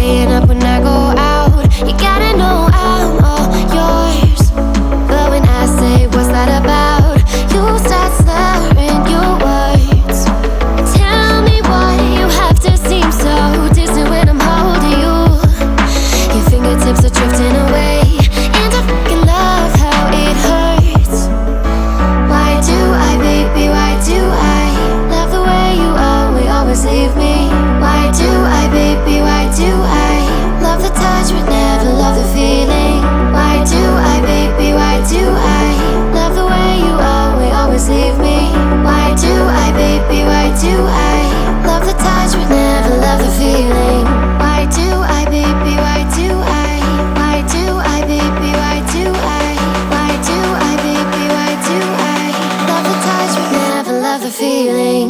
staying up when I go out. You gotta know I'm all yours. But when I say what's that about, you start slurring your words. Tell me why you have to seem so distant when I'm holding you. Your fingertips are drifting away, and I fucking love how it hurts. Why do I, baby, why do I love the way you always leave me? Why do I, baby, why do I love the touch but never love the feeling? Why do I, baby, why do I love the way you always leave me? Why do I, baby, why do I love the touch but never love the feeling? Why do I, baby, why do I? Why do I, baby, why do I? Why do I, baby, why do I love the touch but never love the feeling?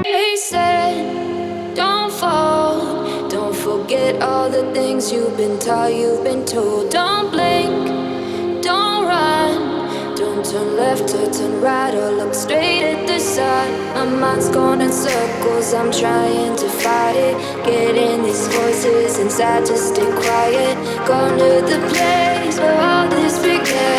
They said, don't fall, don't forget all the things you've been taught, you've been told. Don't blink, don't run, don't turn left or turn right or look straight at the sun. My mind's going in circles, I'm trying to fight it. Getting these voices inside to stay quiet. Going to the place where all this began.